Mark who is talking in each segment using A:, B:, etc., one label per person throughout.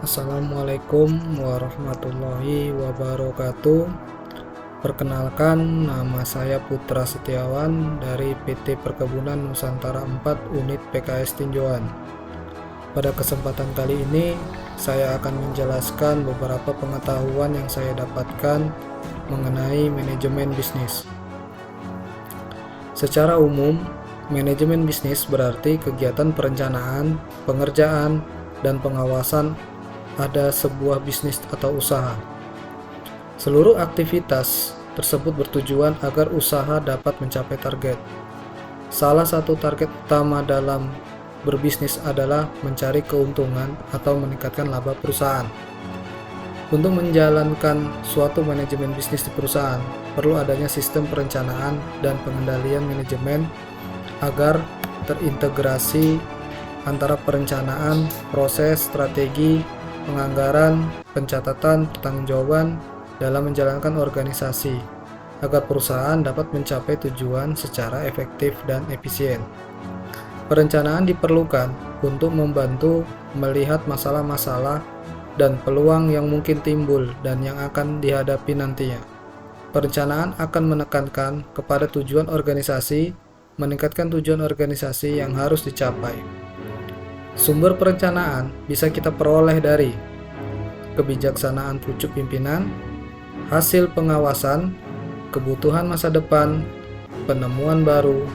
A: Assalamualaikum warahmatullahi wabarakatuh. Perkenalkan, nama saya Putra Setiawan dari PT Perkebunan Nusantara 4 Unit PKS Tinjauan. Pada kesempatan kali ini, saya akan menjelaskan beberapa pengetahuan yang saya dapatkan mengenai manajemen bisnis. Secara umum, manajemen bisnis berarti kegiatan perencanaan, pengerjaan, dan pengawasan ada sebuah bisnis atau usaha. Seluruh aktivitas tersebut bertujuan agar usaha dapat mencapai target. Salah satu target utama dalam berbisnis adalah mencari keuntungan atau meningkatkan laba perusahaan. Untuk menjalankan suatu manajemen bisnis di perusahaan, perlu adanya sistem perencanaan dan pengendalian manajemen agar terintegrasi antara perencanaan, proses, strategi, penganggaran, pencatatan, pertanggungjawaban dalam menjalankan organisasi agar perusahaan dapat mencapai tujuan secara efektif dan efisien. Perencanaan diperlukan untuk membantu melihat masalah-masalah dan peluang yang mungkin timbul dan yang akan dihadapi nantinya. Perencanaan akan menekankan kepada tujuan organisasi, meningkatkan tujuan organisasi yang harus dicapai. Sumber perencanaan bisa kita peroleh dari kebijaksanaan pucuk pimpinan, hasil pengawasan, kebutuhan masa depan, penemuan baru,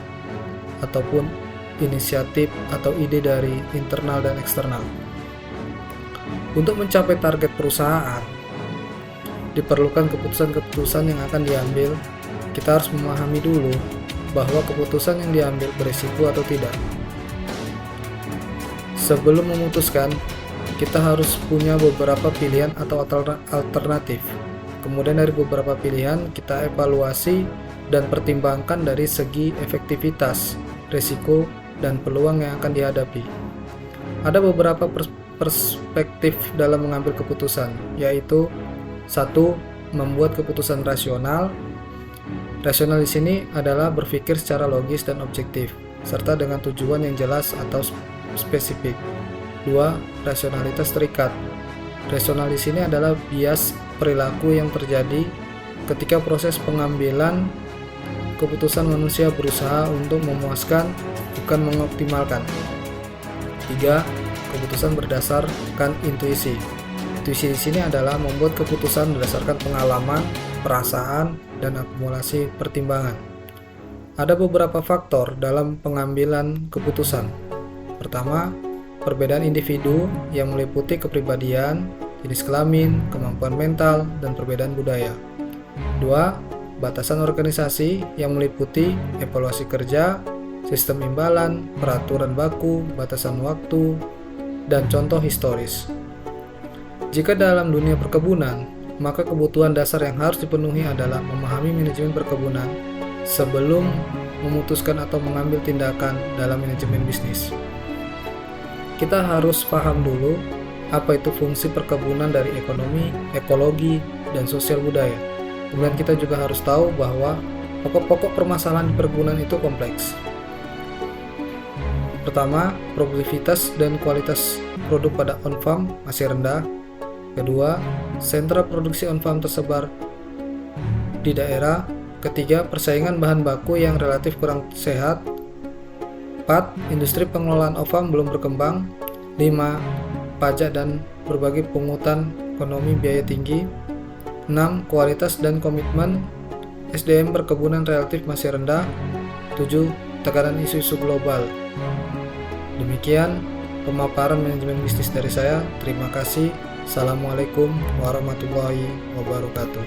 A: ataupun inisiatif atau ide dari internal dan eksternal. Untuk mencapai target perusahaan, diperlukan keputusan-keputusan yang akan diambil. Kita harus memahami dulu bahwa keputusan yang diambil berisiko atau tidak. Sebelum memutuskan, kita harus punya beberapa pilihan atau alternatif. Kemudian dari beberapa pilihan, kita evaluasi dan pertimbangkan dari segi efektivitas, risiko, dan peluang yang akan dihadapi. Ada beberapa perspektif dalam mengambil keputusan, yaitu 1. Membuat keputusan rasional. Rasional di sini adalah berpikir secara logis dan objektif, serta dengan tujuan yang jelas atau spesifik. 2. Rasionalitas terikat. Rasional di sini adalah bias perilaku yang terjadi ketika proses pengambilan keputusan manusia berusaha untuk memuaskan, bukan mengoptimalkan. 3. Keputusan berdasarkan intuisi. Intuisi di sini adalah membuat keputusan berdasarkan pengalaman, perasaan, dan akumulasi pertimbangan. Ada beberapa faktor dalam pengambilan keputusan. Pertama, perbedaan individu yang meliputi kepribadian, jenis kelamin, kemampuan mental, dan perbedaan budaya. 2. Batasan organisasi yang meliputi evaluasi kerja, sistem imbalan, peraturan baku, batasan waktu, dan contoh historis. Jika dalam dunia perkebunan, maka kebutuhan dasar yang harus dipenuhi adalah memahami manajemen perkebunan sebelum memutuskan atau mengambil tindakan dalam manajemen bisnis. Kita harus paham dulu apa itu fungsi perkebunan dari ekonomi, ekologi, dan sosial budaya. Kemudian kita juga harus tahu bahwa pokok-pokok permasalahan di perkebunan itu kompleks. Pertama, produktivitas dan kualitas produk pada on-farm masih rendah. Kedua, sentra produksi on-farm tersebar di daerah. Ketiga, persaingan bahan baku yang relatif kurang sehat. 4. Industri pengelolaan on-farm belum berkembang. 5. Pajak dan berbagai pungutan ekonomi biaya tinggi. 6. Kualitas dan komitmen SDM perkebunan relatif masih rendah. 7. Tekanan isu-isu global. Demikian pemaparan manajemen bisnis dari saya. Terima kasih. Assalamualaikum warahmatullahi wabarakatuh.